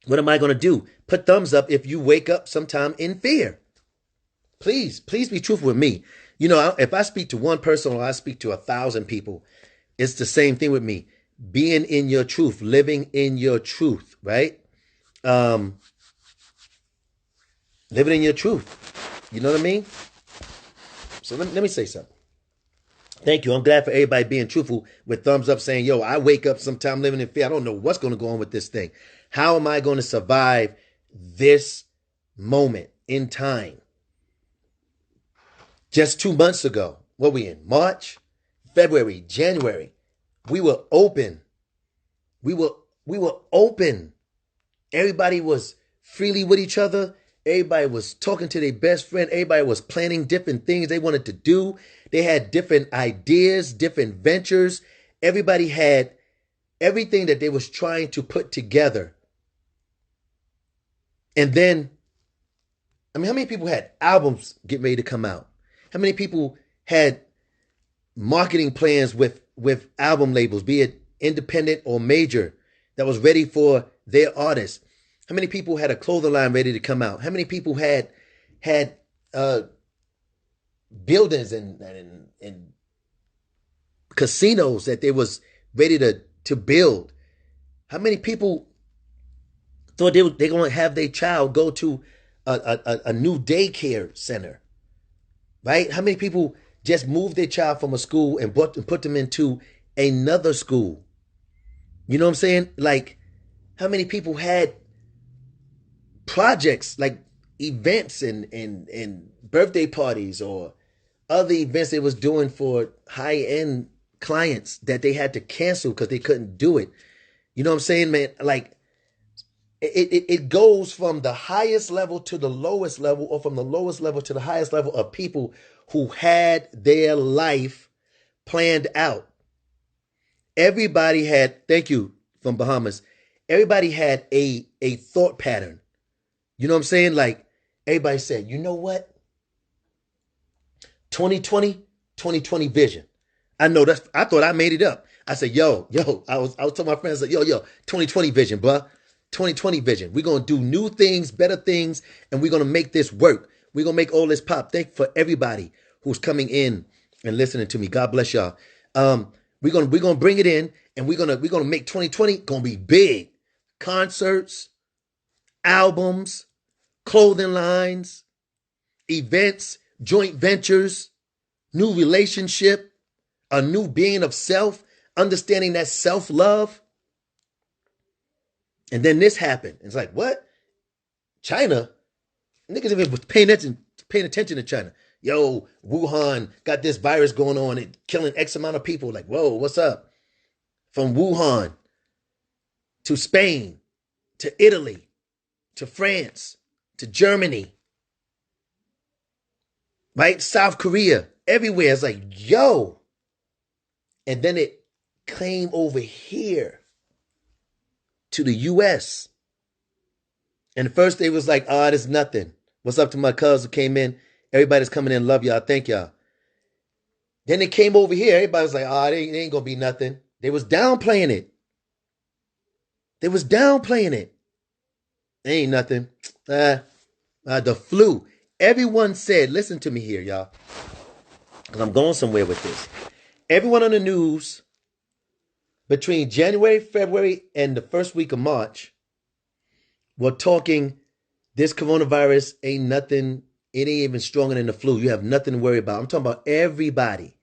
What am I going to do? Put thumbs up if you wake up sometime in fear. Please be truthful with me. You know, if I speak to one person or I speak to 1,000 people, it's the same thing with me. Being in your truth, living in your truth, right? Um, living in your truth. You know what I mean? So let me say something. Thank you. I'm glad for everybody being truthful with thumbs up saying, yo, I wake up sometime living in fear. I don't know what's going to go on with this thing. How am I going to survive this moment in time? Just 2 months ago, what we in? March, February, January. We were open. We were open. Everybody was freely with each other. Everybody was talking to their best friend. Everybody was planning different things they wanted to do. They had different ideas, different ventures. Everybody had everything that they was trying to put together. And then, I mean, how many people had albums get ready to come out? How many people had marketing plans with album labels, be it independent or major, that was ready for their artists? How many people had a clothing line ready to come out? How many people had buildings and casinos that they was ready to build? How many people thought they're going to have their child go to a new daycare center, right? How many people just moved their child from a school and put them into another school? You know what I'm saying? Like, how many people had projects like events and birthday parties or other events they was doing for high-end clients that they had to cancel because they couldn't do it? You know what I'm saying, man? Like, it goes from the highest level to the lowest level, or from the lowest level to the highest level of people who had their life planned out. Everybody had, thank you from Bahamas, everybody had a thought pattern. You know what I'm saying? Like, everybody said, you know what? 2020 vision. I know I thought I made it up. I said, yo, I was telling my friends, like, yo, 2020 vision, bruh. 2020 vision. We're going to do new things, better things, and we're going to make this work. We're going to make all this pop. Thank you for everybody who's coming in and listening to me. God bless y'all. We're gonna bring it in, and we're gonna make 2020 gonna be big. Concerts, albums, clothing lines, events, joint ventures, new relationship, a new being of self, understanding that self-love. And then this happened. It's like, what? China? Niggas even was paying attention to China. Yo, Wuhan got this virus going on and killing X amount of people. Like, whoa, what's up? From Wuhan to Spain to Italy to France to Germany, right? South Korea, everywhere. It's like, yo. And then it came over here to the U.S. And first they was like, oh, there's nothing. What's up to my cuz who came in? Everybody's coming in. Love y'all. Thank y'all. Then it came over here. Everybody was like, oh, they ain't going to be nothing. They was downplaying it. They was downplaying it. They ain't nothing. The flu. Everyone said, listen to me here, y'all, because I'm going somewhere with this. Everyone on the news between January, February, and the first week of March were talking, this coronavirus ain't nothing. It ain't even stronger than the flu. You have nothing to worry about. I'm talking about everybody.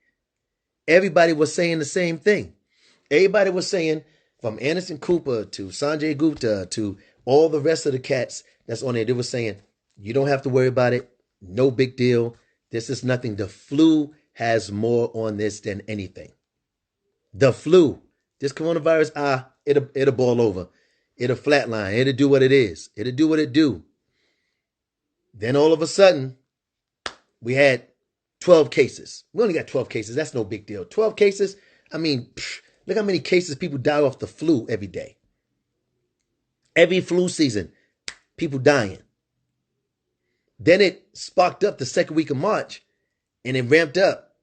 Everybody was saying the same thing. Everybody was saying, from Anderson Cooper to Sanjay Gupta to all the rest of the cats that's on there, they were saying, you don't have to worry about it. No big deal. This is nothing. The flu has more on this than anything. The flu. This coronavirus, it'll ball over. It'll flatline. It'll do what it is. It'll do what it do. Then all of a sudden, we had 12 cases. We only got 12 cases. That's no big deal. 12 cases? I mean, look how many cases people die off the flu every day. Every flu season, people dying. Then it sparked up the second week of March, and it ramped up.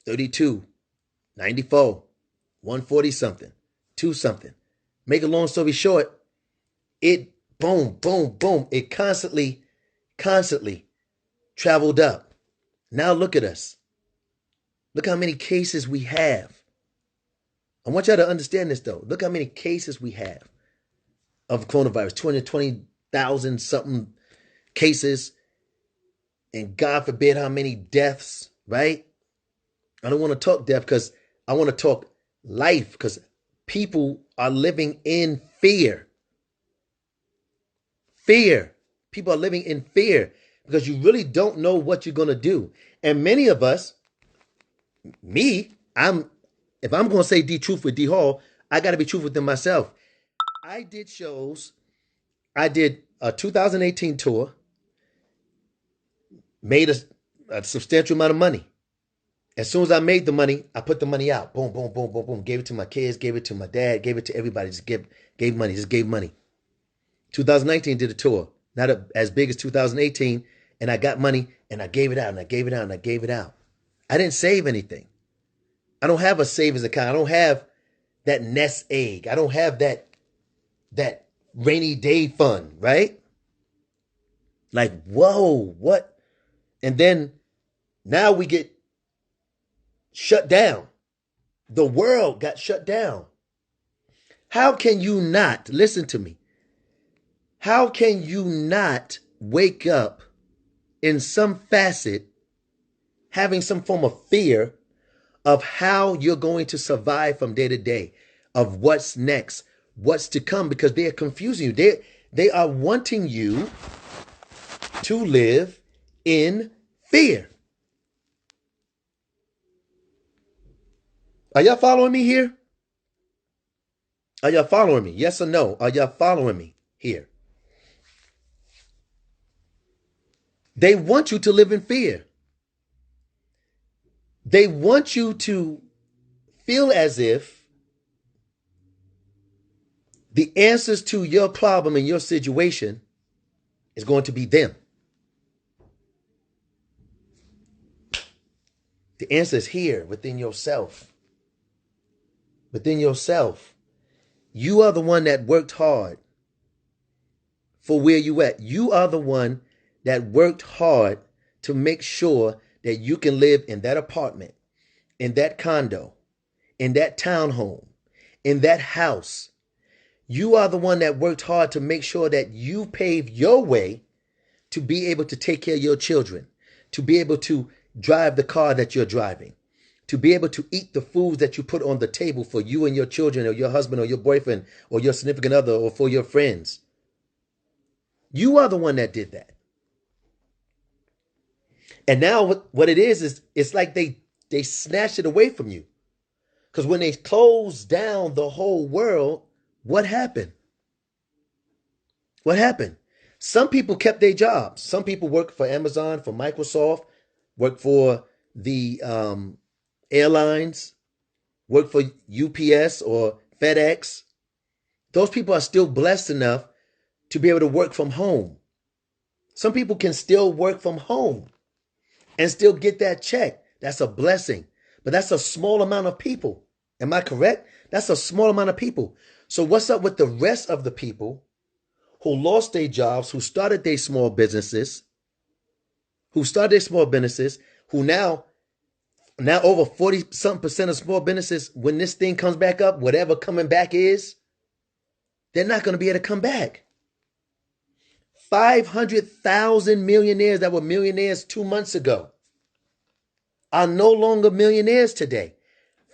32, 94, 140 something, 2 something. Make a long story short, it boom, boom, boom. It constantly traveled up. Now look at us. Look how many cases we have. I want y'all to understand this though. Look how many cases we have of coronavirus. 220,000 something cases. And God forbid how many deaths, right? I don't want to talk death because I want to talk life, because people are living in fear. Fear. People are living in fear because you really don't know what you're going to do. And many of us, if I'm going to say D truth with D Hall, I got to be truthful with myself. I did shows. I did a 2018 tour, made a substantial amount of money. As soon as I made the money, I put the money out. Boom, boom, boom, boom, boom. Gave it to my kids, gave it to my dad, gave it to everybody. Just gave money, just gave money. 2019 did a tour, not as big as 2018, and I got money and I gave it out and I gave it out and I gave it out. I didn't save anything. I don't have a savings account. I don't have that nest egg. I don't have that rainy day fund, right? Like, whoa, what? And then now we get shut down. The world got shut down. How can you not, listen to me, how can you not wake up in some facet having some form of fear of how you're going to survive from day to day, of what's next, what's to come, because they are confusing you. They are wanting you to live in fear. Are y'all following me here? Are y'all following me? Yes or no? Are y'all following me here? They want you to live in fear. They want you to feel as if the answers to your problem and your situation is going to be them. The answer is here within yourself. Within yourself. You are the one that worked hard for where you at. You are the one that worked hard to make sure that you can live in that apartment, in that condo, in that townhome, in that house. You are the one that worked hard to make sure that you paved your way to be able to take care of your children, to be able to drive the car that you're driving, to be able to eat the foods that you put on the table for you and your children or your husband or your boyfriend or your significant other or for your friends. You are the one that did that. And now what it is it's like they snatched it away from you. Because when they closed down the whole world, what happened? What happened? Some people kept their jobs. Some people worked for Amazon, for Microsoft, worked for the airlines, worked for UPS or FedEx. Those people are still blessed enough to be able to work from home. Some people can still work from home and still get that check. That's a blessing. But that's a small amount of people. Am I correct? That's a small amount of people. So what's up with the rest of the people who lost their jobs, who started their small businesses, who now over 40% of small businesses, when this thing comes back up, whatever coming back is, they're not going to be able to come back. 500,000 millionaires that were millionaires 2 months ago are no longer millionaires today.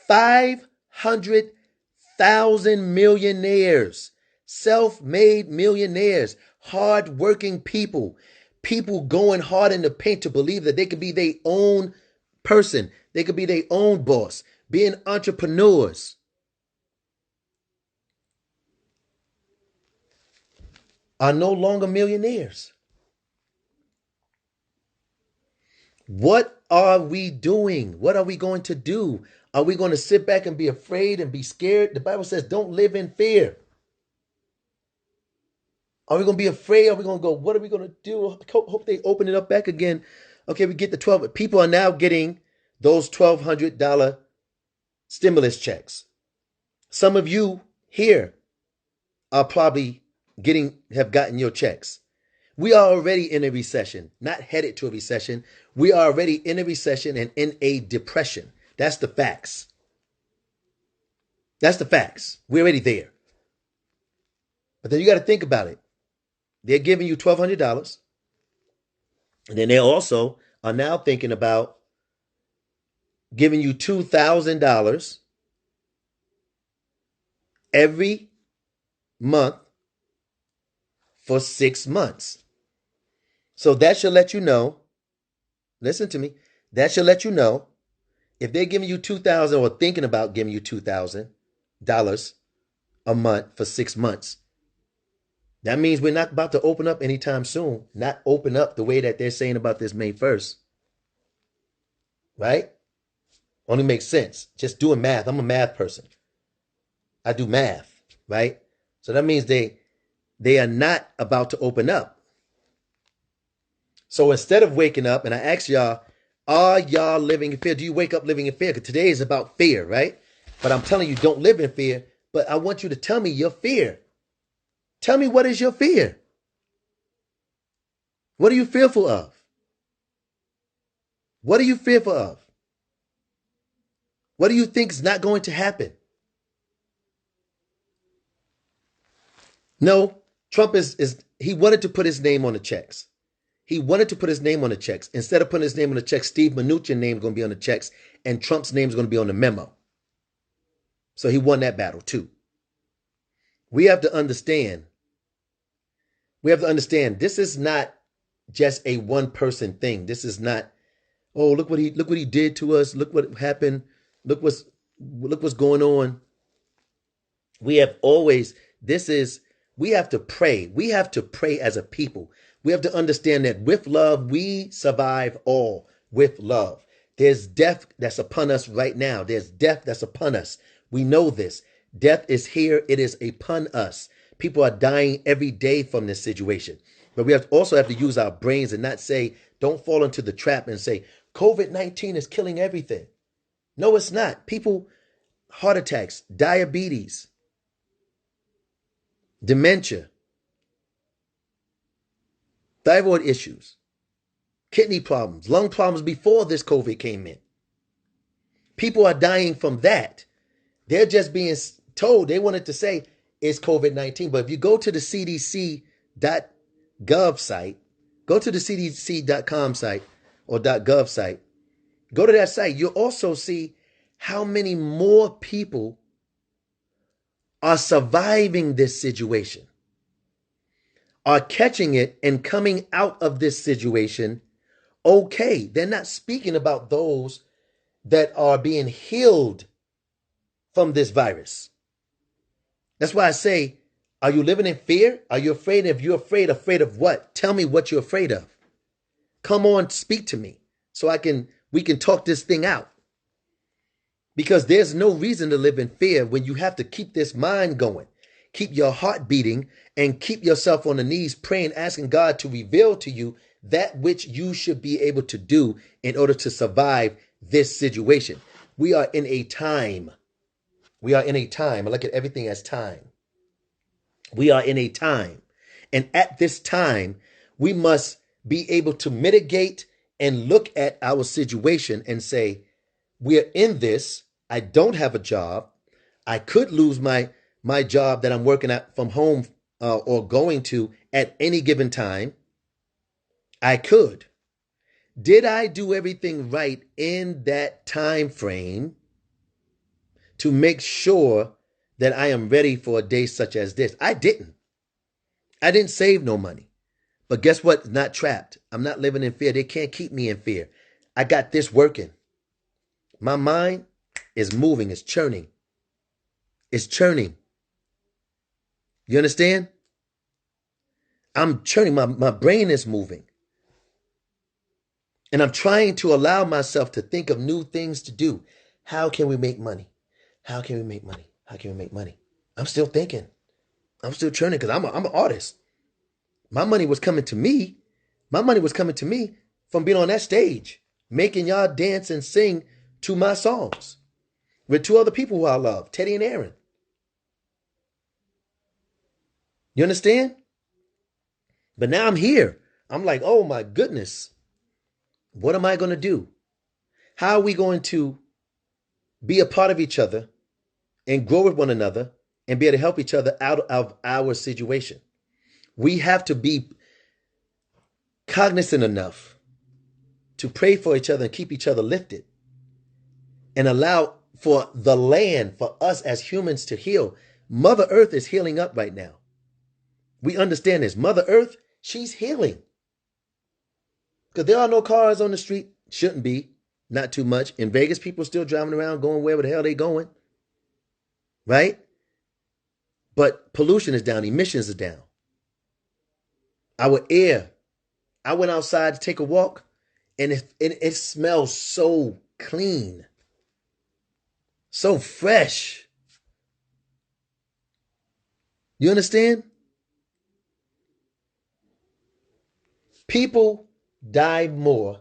500,000 millionaires, self-made millionaires, hard-working people, people going hard in the paint to believe that they could be their own person. They could be their own boss, being entrepreneurs. Are no longer millionaires. What are we doing? What are we going to do? Are we going to sit back and be afraid and be scared? The Bible says don't live in fear. Are we going to be afraid? Are we going to go, what are we going to do? Hope they open it up back again. Okay, we get the 12. People are now getting those $1,200 stimulus checks. Some of you here are probably have gotten your checks. We are already in a recession, not headed to a recession. We are already in a recession and in a depression. That's the facts. That's the facts. We're already there. But then you got to think about it. They're giving you $1,200. And then they also are now thinking about giving you $2,000 every month for 6 months. So that should let you know, listen to me, that should let you know if they're giving you $2,000 or thinking about giving you $2,000 a month for 6 months. That means we're not about to open up anytime soon. Not open up the way that they're saying about this May 1st. Right? Only makes sense. Just doing math. I'm a math person. I do math. Right? So that means they are not about to open up. So instead of waking up, and I ask y'all, are y'all living in fear? Do you wake up living in fear? Because today is about fear, right? But I'm telling you, don't live in fear. But I want you to tell me your fear. Tell me, what is your fear? What are you fearful of? What are you fearful of? What do you think is not going to happen? No, Trump he wanted to put his name on the checks. He wanted to put his name on the checks. Instead of putting his name on the checks, Steve Mnuchin's name is going to be on the checks, and Trump's name is going to be on the memo. So he won that battle too. We have to understand. This is not just a one-person thing. This is not, oh, look what he did to us. Look what happened. Look what's going on. We have to pray. We have to pray as a people. We have to understand that with love, we survive all with love. There's death that's upon us right now. There's death that's upon us. We know this. Death is here. It is upon us. People are dying every day from this situation. But we also have to use our brains and not say, don't fall into the trap and say, COVID-19 is killing everything. No, it's not. People, heart attacks, diabetes, dementia, thyroid issues, kidney problems, lung problems before this COVID came in. People are dying from that. They're just being told, they wanted to say it's COVID-19. But if you go to the CDC.gov site, go to the CDC.com site or .gov site, go to that site, you'll also see how many more people are surviving this situation, are catching it and coming out of this situation okay. They're not speaking about those that are being healed from this virus. That's why I say, are you living in fear? Are you afraid? If you're afraid of what? Tell me what you're afraid of. Come on, speak to me so we can talk this thing out. Because there's no reason to live in fear when you have to keep this mind going, keep your heart beating, and keep yourself on the knees praying, asking God to reveal to you that which you should be able to do in order to survive this situation. We are in a time. I look at everything as time. We are in a time. And at this time, we must be able to mitigate and look at our situation and say, we're in this. I don't have a job. I could lose my job that I'm working at from home or going to at any given time. I could. Did I do everything right in that time frame to make sure that I am ready for a day such as this? I didn't. I didn't save no money. But guess what? Not trapped. I'm not living in fear. They can't keep me in fear. I got this working. My mind is moving. It's churning. It's churning. You understand? I'm churning. My brain is moving. And I'm trying to allow myself to think of new things to do. How can we make money? How can we make money? How can we make money? I'm still thinking. I'm still churning because I'm an artist. My money was coming to me. My money was coming to me from being on that stage, making y'all dance and sing to my songs with two other people who I love, Teddy and Aaron. You understand? But now I'm here. I'm like, oh my goodness. What am I going to do? How are we going to be a part of each other and grow with one another and be able to help each other out of our situation? We have to be cognizant enough to pray for each other and keep each other lifted and allow for the land, for us as humans to heal. Mother Earth is healing up right now. We understand this. Mother Earth, she's healing. Because there are no cars on the street. Shouldn't be. Not too much. In Vegas, people are still driving around going wherever the hell they going. Right? But pollution is down. Emissions are down. Our air. I went outside to take a walk, and it smells so clean. So fresh. You understand? People die more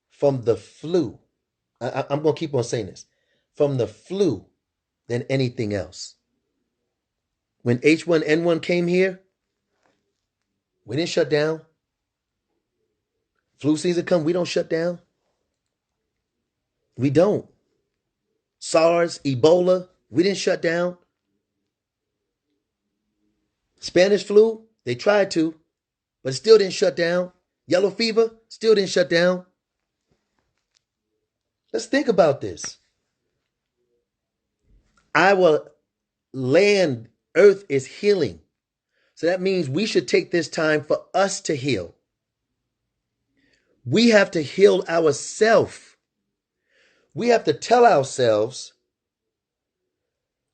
from the flu. I'm going to keep on saying this. From the flu than anything else. When H1N1 came here, we didn't shut down. Flu season come, we don't shut down. We don't. SARS, Ebola, we didn't shut down. Spanish flu, they tried to, but it still didn't shut down. Yellow fever, still didn't shut down. Let's think about this. Our land, earth is healing. So that means we should take this time for us to heal. We have to heal ourselves. We have to tell ourselves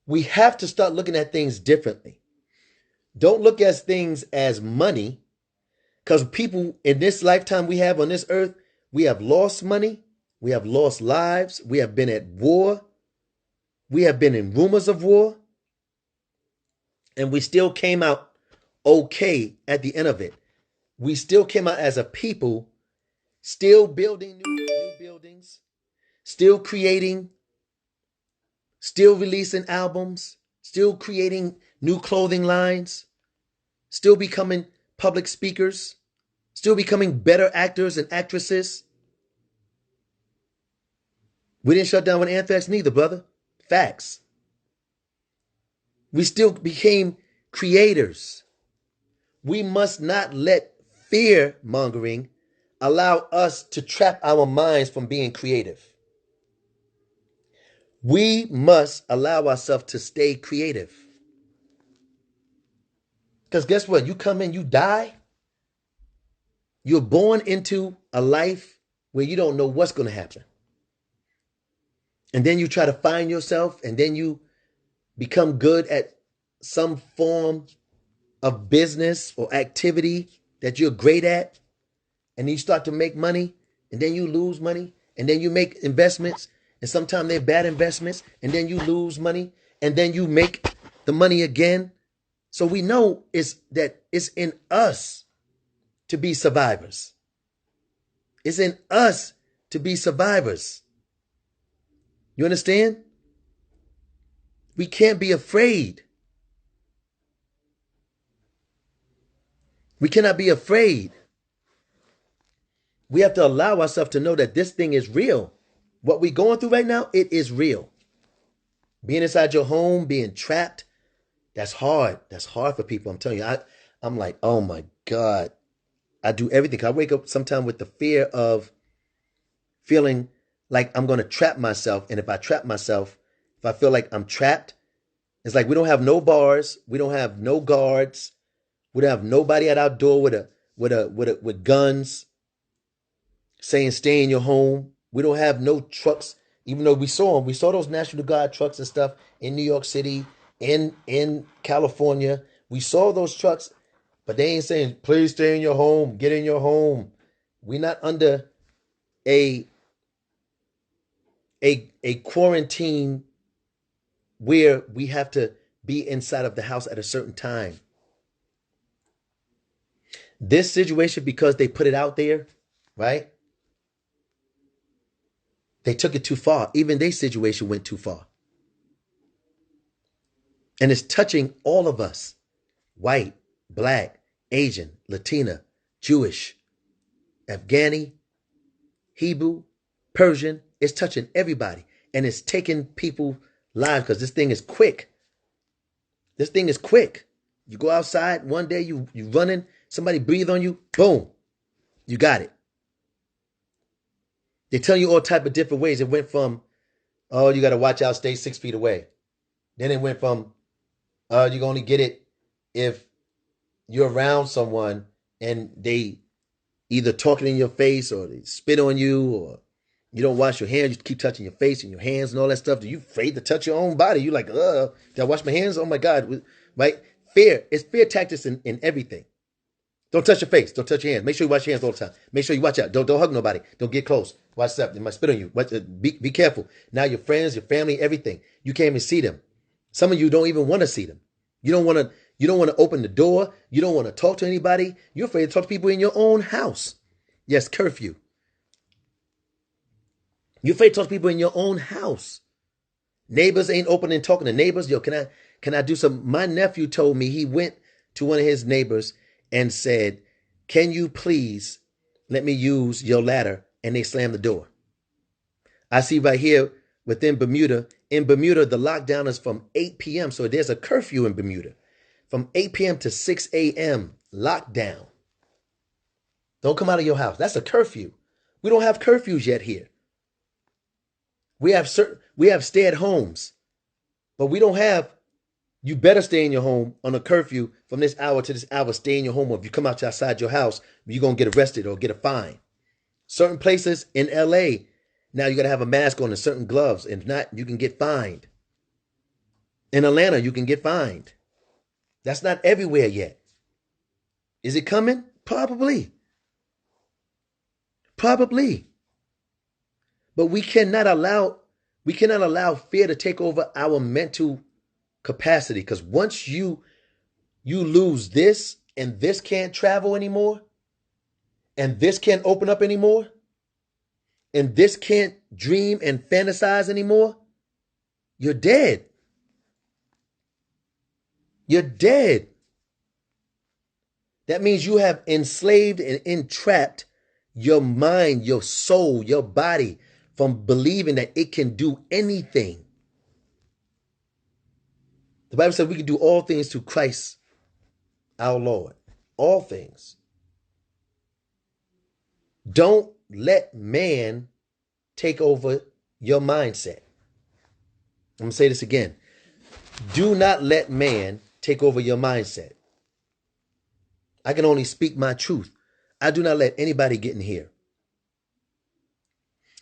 we have to start looking at things differently. Don't look at things as money, because people in this lifetime we have on this earth, we have lost money, we have lost lives, we have been at war, we have been in rumors of war, and we still came out okay at the end of it. We still came out as a people, still building new buildings, still creating, still releasing albums, still creating new clothing lines, still becoming public speakers, still becoming better actors and actresses. We didn't shut down with anthrax neither, brother. Facts. We still became creators. We must not let fear mongering allow us to trap our minds from being creative. We must allow ourselves to stay creative. Because guess what? You come in, you die. You're born into a life where you don't know what's going to happen. And then you try to find yourself, and then you become good at some form of business or activity that you're great at. And you start to make money, and then you lose money, and then you make investments, and sometimes they're bad investments, and then you lose money, and then you make the money again. So we know that it's in us to be survivors. It's in us to be survivors. You understand? We can't be afraid. We cannot be afraid. We have to allow ourselves to know that this thing is real. What we're going through right now, it is real. Being inside your home, being trapped, that's hard. That's hard for people. I'm telling you, I'm like, oh my God. I do everything. I wake up sometimes with the fear of feeling like I'm going to trap myself. And if I trap myself, if I feel like I'm trapped, it's like we don't have no bars. We don't have no guards. We don't have nobody at our door with guns saying stay in your home. We don't have no trucks, even though we saw them. We saw those National Guard trucks and stuff in New York City, in California. We saw those trucks, but they ain't saying, please stay in your home, get in your home. We're not under a quarantine where we have to be inside of the house at a certain time. This situation, because they put it out there, right? They took it too far. Even their situation went too far. And it's touching all of us. white, black, Asian, Latina, Jewish, Afghani, Hebrew, Persian. It's touching everybody. And it's taking people lives because this thing is quick. This thing is quick. You go outside one day, you running, somebody breathe on you, boom, you got it. They tell you all type of different ways. It went from, oh, you got to watch out, stay 6 feet away. Then it went from, you can only get it if you're around someone and they either talking in your face or they spit on you or you don't wash your hands. You keep touching your face and your hands and all that stuff. Are you afraid to touch your own body? You're like, did I wash my hands? Oh my God. Right? Fear. It's fear tactics in everything. Don't touch your face. Don't touch your hands. Make sure you wash your hands all the time. Make sure you watch out. Don't hug nobody. Don't get close. Watch up. They might spit on you. Be careful. Now your friends, your family, everything. You can't even see them. Some of you don't even want to see them. You don't want to open the door. You don't want to talk to anybody. You're afraid to talk to people in your own house. Yes, curfew. You're afraid to talk to people in your own house. Neighbors ain't open and talking to neighbors. Yo, can I do some? My nephew told me he went to one of his neighbors and said, can you please let me use your ladder? And they slammed the door. I see right here within Bermuda. In Bermuda, the lockdown is from 8 p.m. So there's a curfew in Bermuda. From 8 p.m. to 6 a.m. lockdown. Don't come out of your house. That's a curfew. We don't have curfews yet here. We have stay-at-homes, but we don't have, you better stay in your home on a curfew from this hour to this hour. Stay in your home. Or if you come outside your house, you're going to get arrested or get a fine. Certain places in LA, now you got to have a mask on and certain gloves. If not, you can get fined. In Atlanta, you can get fined. That's not everywhere yet. Is it coming? Probably. Probably. But we cannot allow fear to take over our mental capacity. Because once you lose this and this can't travel anymore, and this can't open up anymore, and this can't dream and fantasize anymore, you're dead. You're dead. That means you have enslaved and entrapped your mind, your soul, your body from believing that it can do anything. The Bible says we can do all things through Christ, our Lord. All things. Don't let man take over your mindset. I'm going to say this again. Do not let man take over your mindset. I can only speak my truth. I do not let anybody get in here.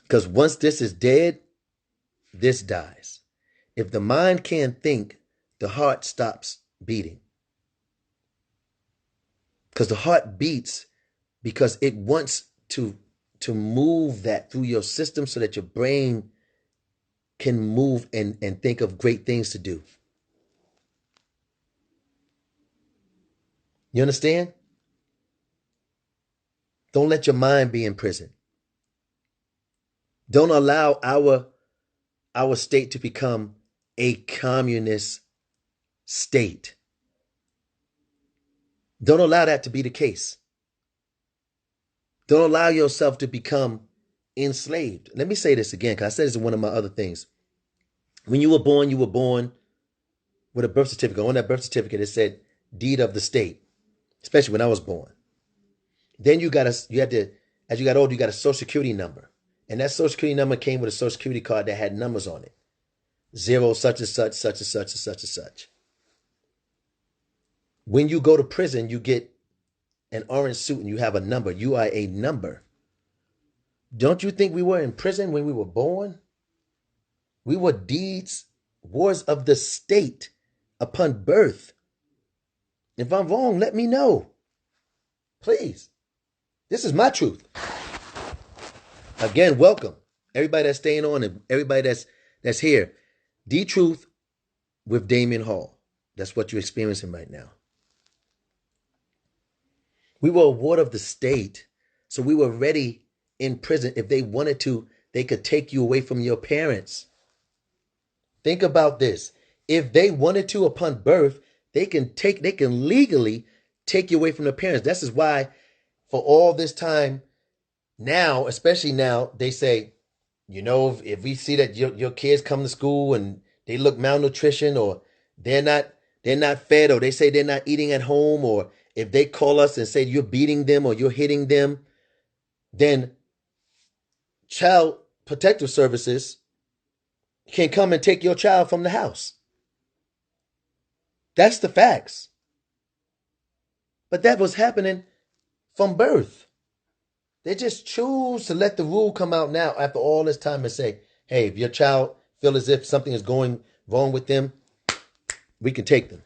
Because once this is dead, this dies. If the mind can't think, the heart stops beating. Because the heart beats because it wants to move that through your system so that your brain can move and think of great things to do. You understand? Don't let your mind be in prison. Don't allow our state to become a communist state. Don't allow that to be the case. Don't allow yourself to become enslaved. Let me say this again, because I said this in one of my other things. When you were born with a birth certificate. On that birth certificate, it said deed of the state, especially when I was born. Then you had to, as you got older, you got a social security number. And that social security number came with a social security card that had numbers on it. 0, such and such, such and such, and such and such. When you go to prison, you get an orange suit and you have a number. You are a number. Don't you think we were in prison when we were born? We were wards of the state upon birth. If I'm wrong, let me know. Please. This is my truth. Again, welcome. Everybody that's staying on and everybody that's here. The Truth with Damion Hall. That's what you're experiencing right now. We were a ward of the state, so we were ready in prison. If they wanted to, they could take you away from your parents. Think about this. If they wanted to, upon birth, They can legally take you away from the parents. This is why for all this time now, especially now, they say, if we see that your kids come to school and they look malnutrition, or they're not they're not fed, or they say they're not eating at home, or if they call us and say you're beating them or you're hitting them, then child protective services can come and take your child from the house. That's the facts. But that was happening from birth. They just choose to let the rule come out now after all this time and say, hey, if your child feel as if something is going wrong with them, we can take them.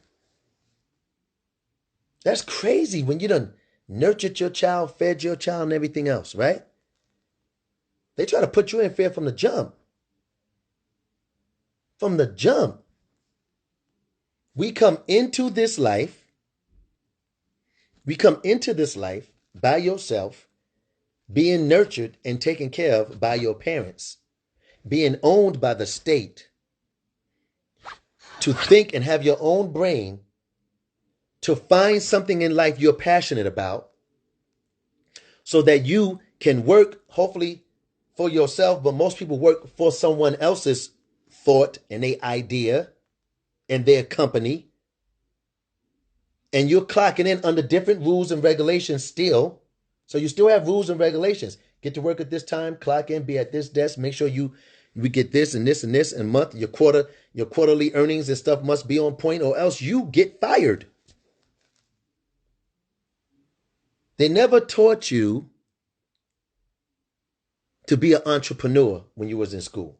That's crazy when you done nurtured your child, fed your child, and everything else, right? They try to put you in fear from the jump. From the jump. We come into this life by yourself, being nurtured and taken care of by your parents, being owned by the state, to think and have your own brain, to find something in life you're passionate about, so that you can work, hopefully, for yourself, but most people work for someone else's thought and their idea and their company. And you're clocking in under different rules and regulations still. So you still have rules and regulations. Get to work at this time, clock in, be at this desk, make sure we get this and this and this and month, your quarterly earnings and stuff must be on point, or else you get fired. They never taught you to be an entrepreneur when you was in school.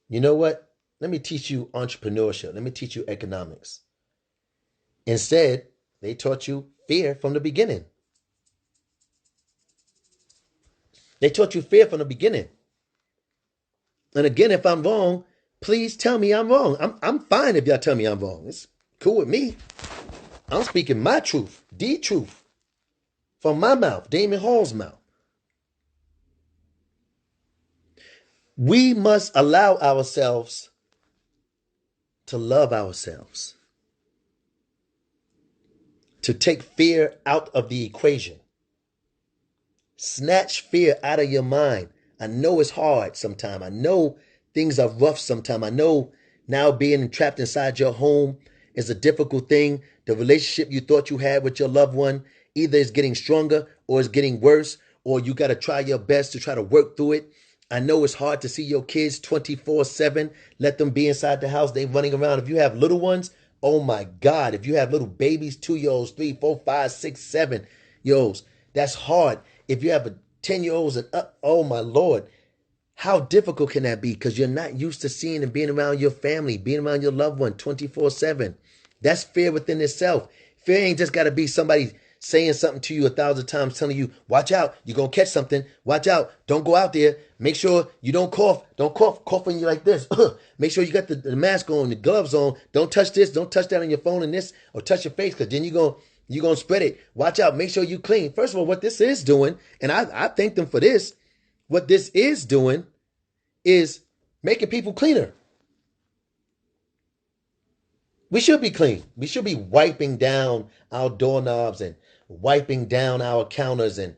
You know what? Let me teach you entrepreneurship. Let me teach you economics. Instead, they taught you fear from the beginning. They taught you fear from the beginning. And again, if I'm wrong, please tell me I'm wrong. I'm fine if y'all tell me I'm wrong. It's cool with me. I'm speaking my truth, the truth, from my mouth, Damion Hall's mouth. We must allow ourselves to love ourselves, to take fear out of the equation. Snatch fear out of your mind. I know it's hard sometimes. I know things are rough sometimes. I know now being trapped inside your home is a difficult thing. The relationship you thought you had with your loved one either is getting stronger or is getting worse, or you got to try your best to try to work through it. I know it's hard to see your kids 24/7. Let them be inside the house. They running around. If you have little ones, oh my God. If you have little babies, 2-year-olds, 3, 4, 5, 6, 7-year-olds, that's hard. If you have a 10-year-olds and up, oh my Lord, how difficult can that be? Because you're not used to seeing and being around your family, being around your loved one 24/7. That's fear within itself. Fear ain't just got to be somebody saying something to you 1,000 times, telling you, watch out, you're going to catch something. Watch out, don't go out there. Make sure you don't cough. Don't cough when you're like this. Make sure you got the mask on, the gloves on. Don't touch this, don't touch that on your phone and this, or touch your face, because then you're going to spread it. Watch out, make sure you clean. First of all, what this is doing, and I thank them for this, what this is doing is making people cleaner. We should be clean. We should be wiping down our doorknobs and wiping down our counters and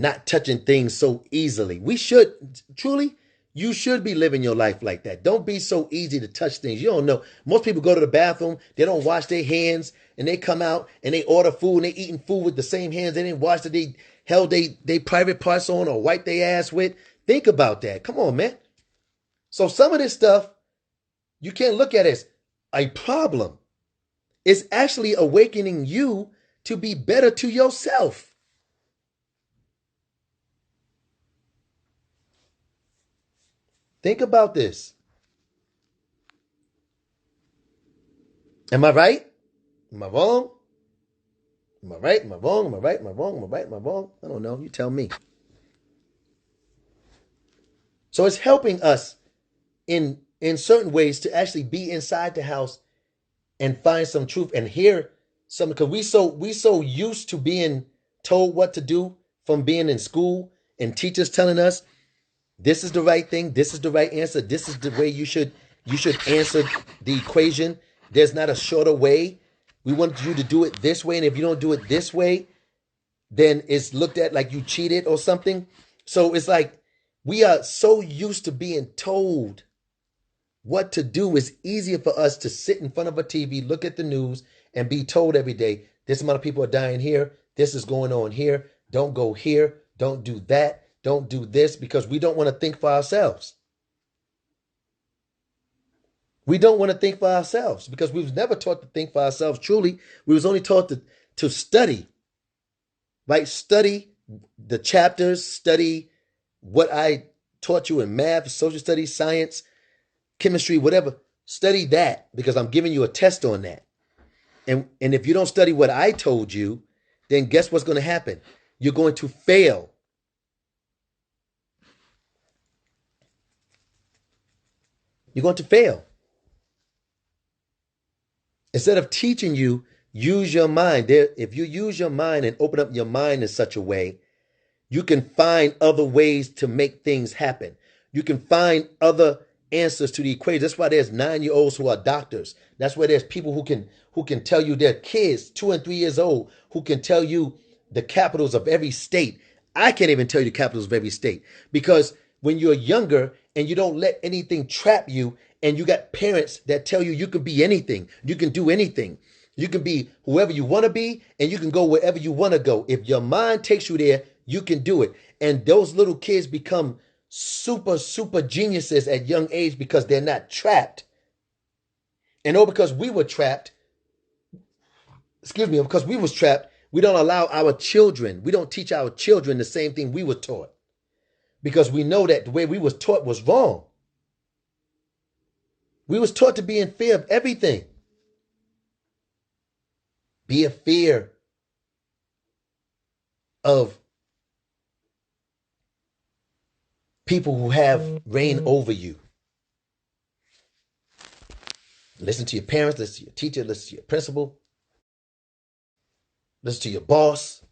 not touching things so easily. We should, truly, you should be living your life like that. Don't be so easy to touch things. You don't know. Most people go to the bathroom, they don't wash their hands, and they come out and they order food and they eating food with the same hands they didn't wash that they held they private parts on or wipe their ass with. Think about that. Come on, man. So some of this stuff, you can't look at as a problem. It's actually awakening you to be better to yourself. Think about this. Am I right? Am I wrong? Am I right? Am I wrong? Am I right? Am I wrong? Am I right? Am I wrong? I don't know. You tell me. So it's helping us in certain ways to actually be inside the house and find some truth and hear something, because we so used to being told what to do from being in school and teachers telling us this is the right thing, this is the right answer, this is the way you should answer the equation, There's not a shorter way. We want you to do it this way. And if you don't do it this way, then it's looked at like you cheated or something. So it's like we are so used to being told what to do. It's easier for us to sit in front of a TV, look at the news, and be told every day, this amount of people are dying here. This is going on here. Don't go here. Don't do that. Don't do this, because we don't want to think for ourselves. We don't want to think for ourselves because we was never taught to think for ourselves truly. We was only taught to study, right? Study the chapters, study what I taught you in math, social studies, science, chemistry, whatever. Study that because I'm giving you a test on that. And if you don't study what I told you, then guess what's going to happen? You're going to fail. You're going to fail. Instead of teaching you, use your mind. If you use your mind and open up your mind in such a way, you can find other ways to make things happen. You can find other answers to the equation. That's why there's 9-year-olds who are doctors. That's why there's people who can tell you, their kids 2 and 3 years old who can tell you the capitals of every state. I can't even tell you the capitals of every state because when you're younger and you don't let anything trap you, and you got parents that tell you can be anything, you can do anything, you can be whoever you want to be, and you can go wherever you want to go. If your mind takes you there, you can do it. And those little kids become super geniuses at young age because they're not trapped. And because we were trapped, because we was trapped, we don't allow our children, we don't teach our children the same thing we were taught. Because we know that the way we was taught was wrong. We was taught to be in fear of everything. Be a fear of people who have reign over you. Listen to your parents, listen to your teacher, listen to your principal, listen to your boss.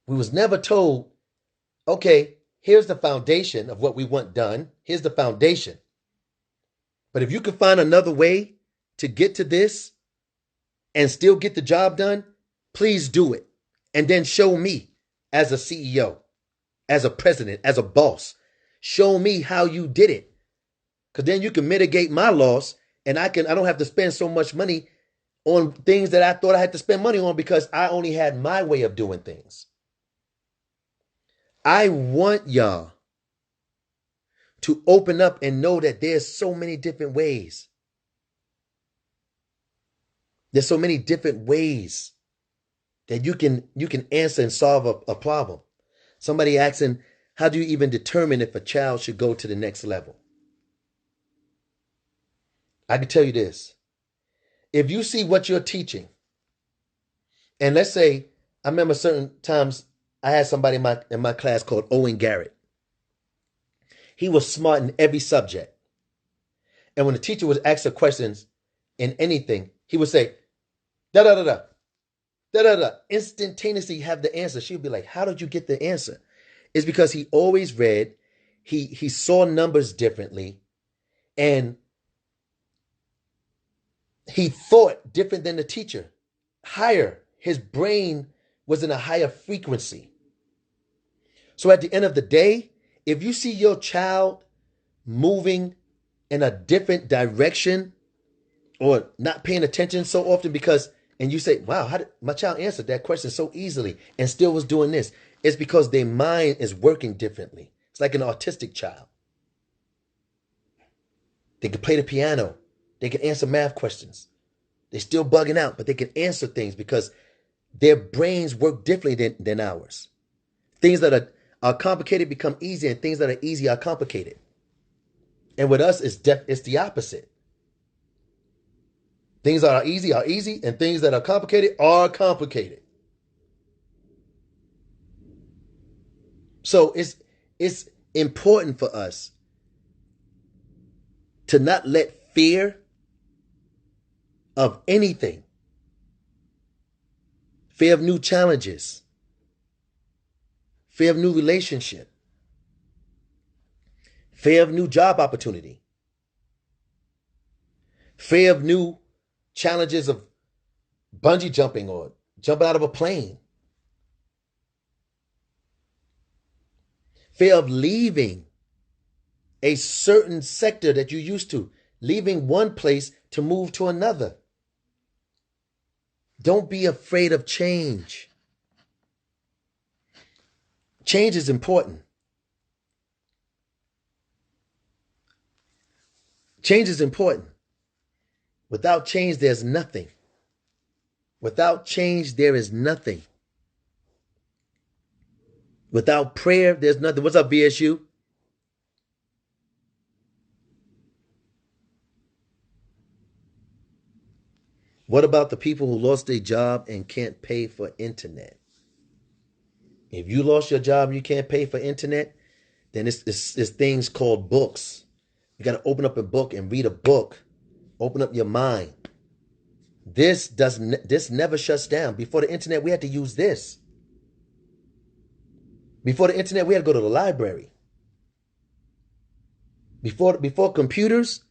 We was never told, okay, here's the foundation of what we want done. Here's the foundation. But if you can find another way to get to this and still get the job done, please do it. And then show me as a CEO, as a president, as a boss. Show me how you did it. Because then you can mitigate my loss and I don't have to spend so much money on things that I thought I had to spend money on because I only had my way of doing things. I want y'all to open up and know that there's so many different ways. There's so many different ways that you can answer and solve a problem. Somebody asking, how do you even determine if a child should go to the next level? I can tell you this. If you see what you're teaching, and let's say, I remember certain times I had somebody in my class called Owen Garrett. He was smart in every subject. And when the teacher was asking questions in anything, he would say, da da da da, da da da, instantaneously have the answer. She would be like, how did you get the answer? It's because he always read, he saw numbers differently, and he thought different than the teacher, higher. His brain was in a higher frequency. So at the end of the day, if you see your child moving in a different direction or not paying attention so often and you say, wow, how did my child answer that question so easily and still was doing this? It's because their mind is working differently. It's like an autistic child. They can play the piano. They can answer math questions. They're still bugging out, but they can answer things because their brains work differently than ours. Things that are complicated become easy, and things that are easy are complicated. And with us, it's the opposite. Things that are easy, and things that are complicated are complicated. So it's important for us to not let fear of anything, fear of new challenges, fear of new relationship, fear of new job opportunity, Fear of new challenges of bungee jumping or jumping out of a plane. Fear of leaving a certain sector that you're used to, leaving one place to move to another. Don't be afraid of change. Change is important. Change is important. Without change, there's nothing. Without change, there is nothing. Without prayer, there's nothing. What's up, BSU? What about the people who lost their job and can't pay for internet? If you lost your job and you can't pay for internet, then it's things called books. You got to open up a book and read a book. Open up your mind. This never shuts down. Before the internet, we had to use this. Before the internet, we had to go to the library. Before computers,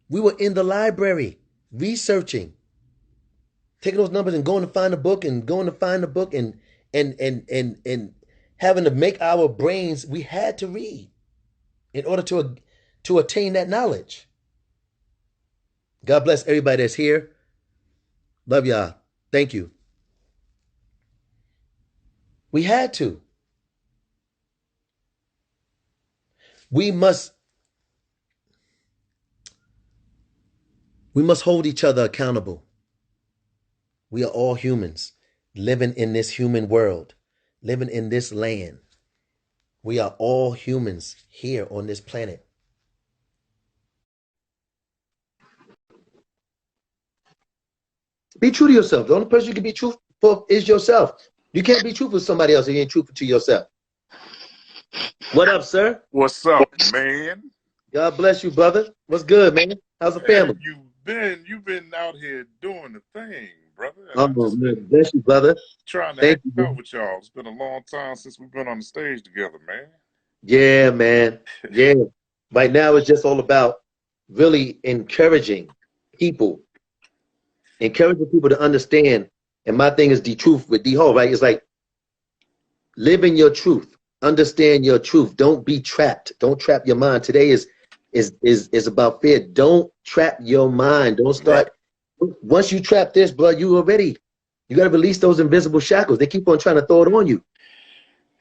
we were in the library researching, taking those numbers and going to find a book and going to find a book and having to make our brains. We had to read in order to attain that knowledge. God bless everybody that's here. Love y'all. Thank you. We had to. We must hold each other accountable. We are all humans living in this human world, living in this land. We are all humans here on this planet. Be true to yourself. The only person you can be truthful is yourself. You can't be truthful to somebody else if you ain't truthful to yourself. What up, sir? What's up, man? God bless you, brother. What's good, man? How's the family? Man, you've been out here doing the thing, brother, and Oh, I just man. been Bless you, brother. trying to hang Thank you, out man. with y'all. It's been a long time since we've been on the stage together, man. Yeah, man. Yeah. Right now, it's just all about really encouraging people to understand. And my thing is the truth with D Ho, right? It's like live in your truth, understand your truth. Don't be trapped. Don't trap your mind. Today is about fear. Don't trap your mind. Don't Right. start. Once you trap this, blood, you got to release those invisible shackles. They keep on trying to throw it on you.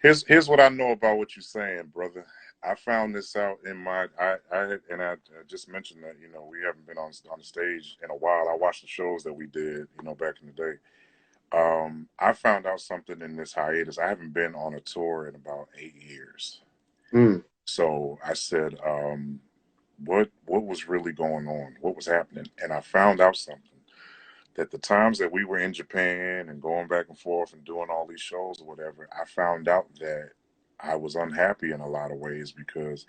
Here's what I know about what you're saying, brother. I found this out in my I just mentioned that we haven't been on the stage in a while. I watched the shows that we did back in the day. I found out something in this hiatus. I haven't been on a tour in about 8 years. Mm, So I said, what was really going on? What was happening? And I found out something that the times that we were in Japan and going back and forth and doing all these shows or whatever, I found out that I was unhappy in a lot of ways because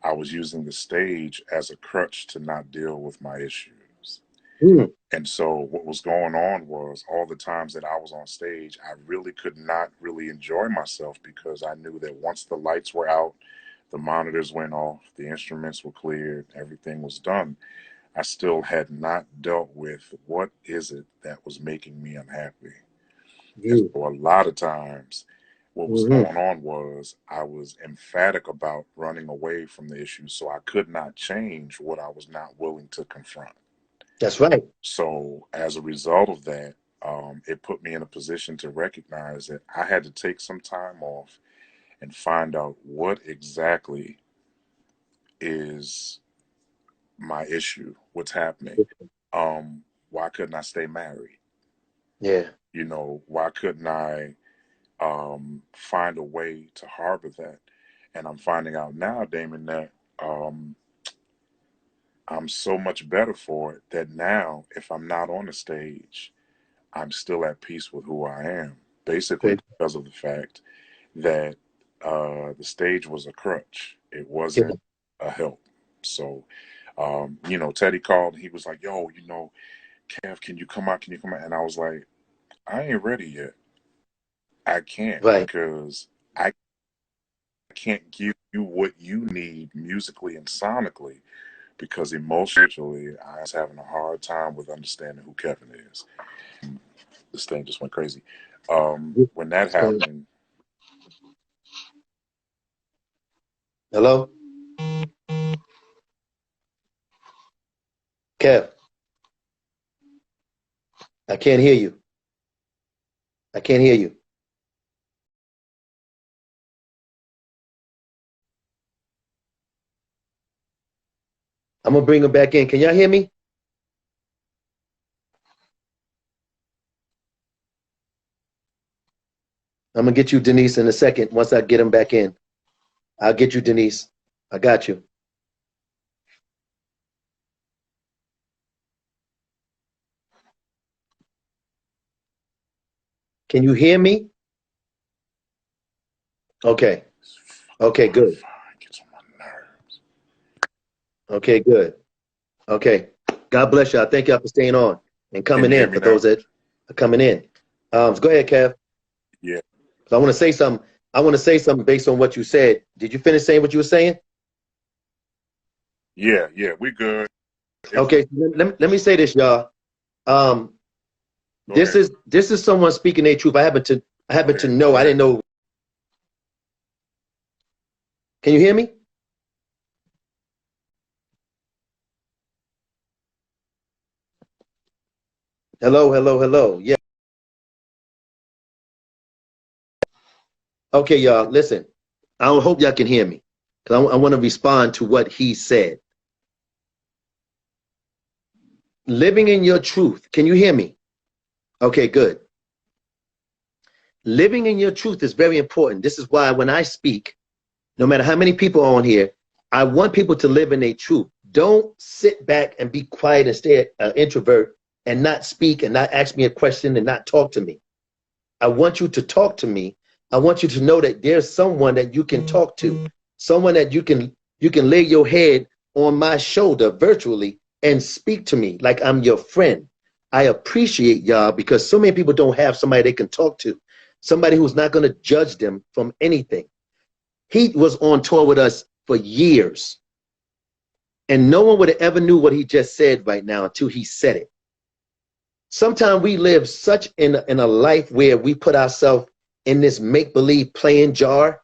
I was using the stage as a crutch to not deal with my issues. mm, And so what was going on was all the times that I was on stage, I really could not really enjoy myself because I knew that once the lights were out, the monitors went off, the instruments were cleared, everything was done. I still had not dealt with what is it that was making me unhappy. And mm, so a lot of times what was mm-hmm. going on was I was emphatic about running away from the issue, so I could not change what I was not willing to confront. That's right. So as a result of that, it put me in a position to recognize that I had to take some time off and find out what exactly is my issue, what's happening. Why couldn't I stay married? Yeah. Why couldn't I find a way to harbor that? And I'm finding out now, Damon, that um, I'm so much better for it that now, if I'm not on the stage, I'm still at peace with who I am, basically Okay. because of the fact that the stage was a crutch. It Yeah. wasn't a help. So, Teddy called. He was like, "Yo, Kev, can you come out? Can you come out?" And I was like, "I ain't ready yet. I can't Right. because I can't give you what you need musically and sonically because emotionally I was having a hard time with understanding who Kevin is. This thing just went crazy. When that happened, Hello? Kev, I can't hear you. I can't hear you. I'm going to bring him back in. Can y'all hear me? I'm going to get you, Denise, in a second once I get him back in. I'll get you, Denise. I got you. Can you hear me? Okay. Okay, good. gets on my nerves. Okay, good. Okay. God bless y'all. Thank y'all for staying on and Can coming you hear in me for now? those that are coming in. Go ahead, Kev. Yeah, I want to say something. I want to say something based on what you said. Did you finish saying what you were saying? yeah, we good. If Okay. Let me say this, y'all. Um, Go ahead, this is someone speaking their truth. I happen to know. go I ahead. didn't know. Can you hear me? Hello, hello, hello. Yeah. Okay, y'all. Listen. I hope y'all can hear me because I want to respond to what he said. Living in your truth. Can you hear me? Okay, good. Living in your truth is very important. This is why when I speak, no matter how many people are on here, I want people to live in their truth. Don't sit back and be quiet and stay an introvert and not speak and not ask me a question and not talk to me. I want you to talk to me. I want you to know that there's someone that you can talk to, someone that you can lay your head on my shoulder virtually and speak to me like I'm your friend. I appreciate y'all because so many people don't have somebody they can talk to, somebody who's not going to judge them from anything. He was on tour with us for years, and no one would have ever knew what he just said right now until he said it. Sometimes we live such in a life where we put ourselves in this make-believe playing jar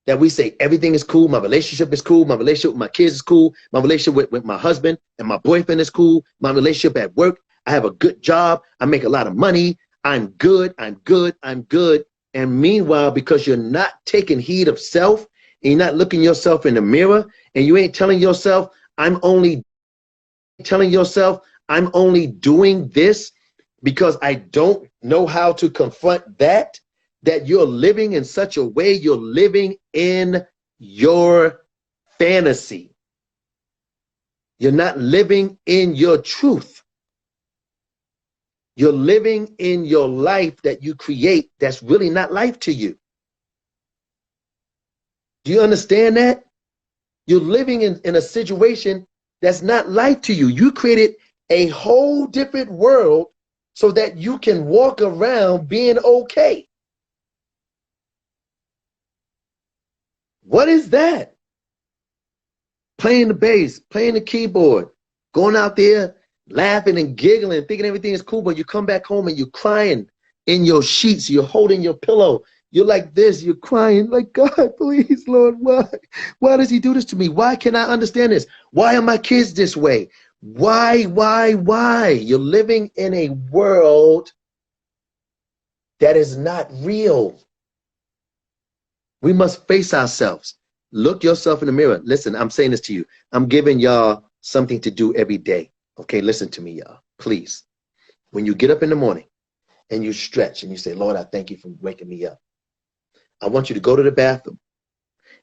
that we say everything is cool, my relationship is cool, my relationship with my kids is cool, my relationship with my husband and my boyfriend is cool, my relationship at work, I have a good job, I make a lot of money, I'm good, I'm good, I'm good. And meanwhile, because you're not taking heed of self, and you're not looking yourself in the mirror, and you ain't telling yourself, I'm only doing this because I don't know how to confront that, that you're living in such a way, you're living in your fantasy. You're not living in your truth. You're living in your life that you create that's really not life to you. Do you understand that? You're living in a situation that's not life to you. You created a whole different world so that you can walk around being okay. What is that? Playing the bass, playing the keyboard, going out there laughing and giggling, thinking everything is cool, but you come back home and you're crying in your sheets, you're holding your pillow, you're like this, you're crying like, God, please, Lord, why? Why does he do this to me? Why can't I understand this? Why are my kids this way? Why? You're living in a world that is not real. We must face ourselves. Look yourself in the mirror. Listen, I'm saying this to you. I'm giving y'all something to do every day. Okay, listen to me, y'all. Please. When you get up in the morning and you stretch and you say, Lord, I thank you for waking me up. I want you to go to the bathroom.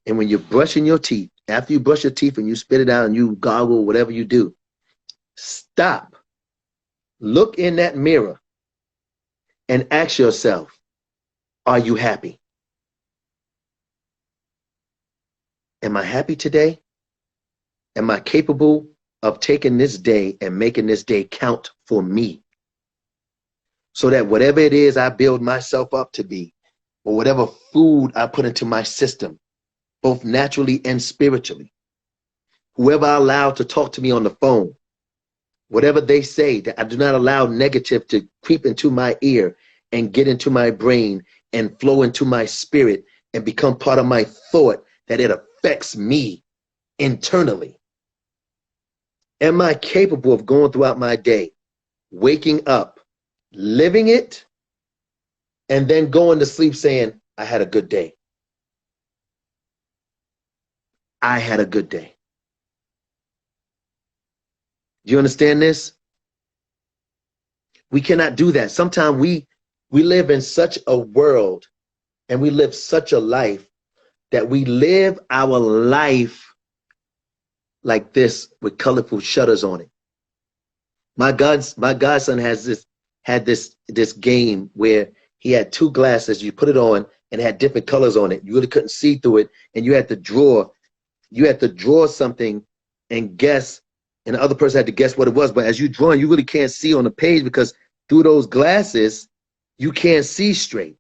And when you're brushing your teeth, after you brush your teeth and you spit it out and you gargle, whatever you do, stop. Look in that mirror and ask yourself, are you happy? Am I happy today? Am I capable of taking this day and making this day count for me? So that whatever it is I build myself up to be, or whatever food I put into my system, both naturally and spiritually, whoever I allow to talk to me on the phone, whatever they say, that I do not allow negative to creep into my ear and get into my brain and flow into my spirit and become part of my thought, that it affects me internally. Am I capable of going throughout my day, waking up, living it, and then going to sleep saying, I had a good day? I had a good day. Do you understand this? We cannot do that. Sometimes we live in such a world and we live such a life that we live our life like this with colorful shutters on it. My godson had this game where he had two glasses. You put it on and it had different colors on it. You really couldn't see through it, and you had to draw something and guess, and the other person had to guess what it was. But as you drawing, you really can't see on the page because through those glasses, you can't see straight.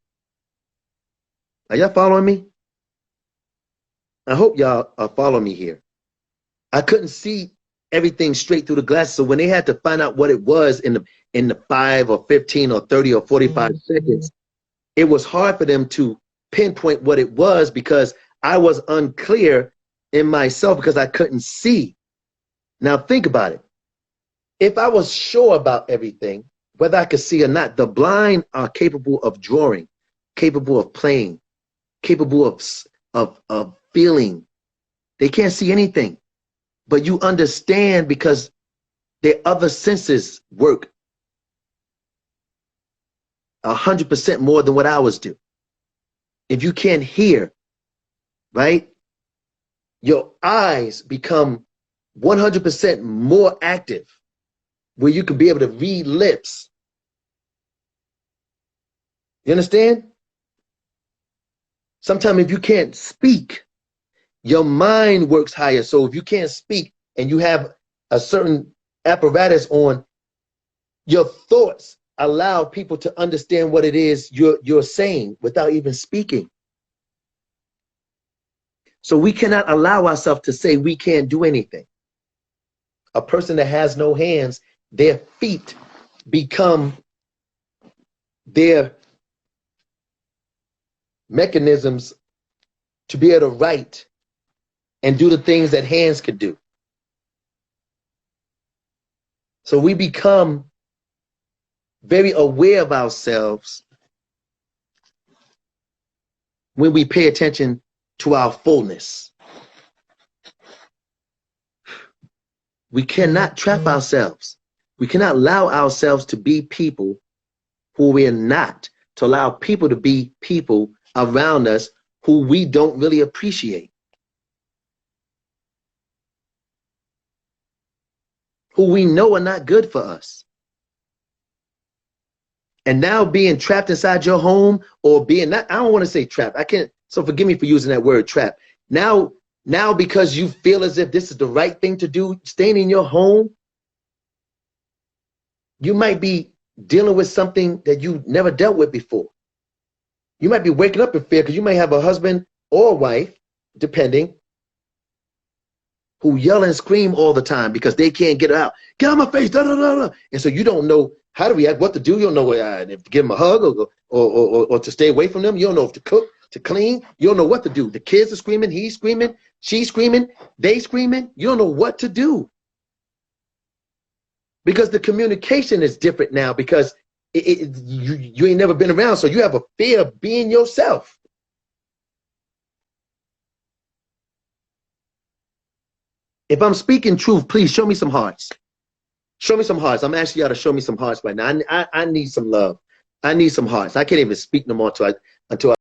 Are y'all following me? I hope y'all are following me here. I couldn't see everything straight through the glasses. So when they had to find out what it was in the 5 or 15 or 30 or 45 seconds, it was hard for them to pinpoint what it was because I was unclear in myself because I couldn't see. Now think about it. If I was sure about everything, whether I could see or not, the blind are capable of drawing, capable of playing, capable of feeling. They can't see anything, but you understand because their other senses work 100% more than what ours do. If you can't hear, right, your eyes become 100% more active where you can be able to read lips. You understand? Sometimes if you can't speak, your mind works higher. So if you can't speak and you have a certain apparatus on, your thoughts allow people to understand what it is you're saying without even speaking. So we cannot allow ourselves to say we can't do anything. A person that has no hands, their feet become their mechanisms to be able to write and do the things that hands could do. So we become very aware of ourselves when we pay attention to our fullness. We cannot trap ourselves. We cannot allow ourselves to be people who we're not, to allow people to be people around us who we don't really appreciate, who we know are not good for us. And now being trapped inside your home or being not, I don't want to say trapped. I can't, so forgive me for using that word trap. Now because you feel as if this is the right thing to do, staying in your home, you might be dealing with something that you never dealt with before. You might be waking up in fear because you may have a husband or a wife, depending, who yell and scream all the time because they can't get out. Get out of my face, da, da, da, da. And so you don't know how to react, what to do. You don't know if to give them a hug or to stay away from them. You don't know if to cook, to clean. You don't know what to do. The kids are screaming, he's screaming, she's screaming, they screaming. You don't know what to do. Because the communication is different now because you ain't never been around. So you have a fear of being yourself. If I'm speaking truth, please show me some hearts. Show me some hearts. I'm asking y'all to show me some hearts right now. I need some love. I need some hearts. I can't even speak no more until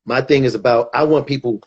My thing is about I want people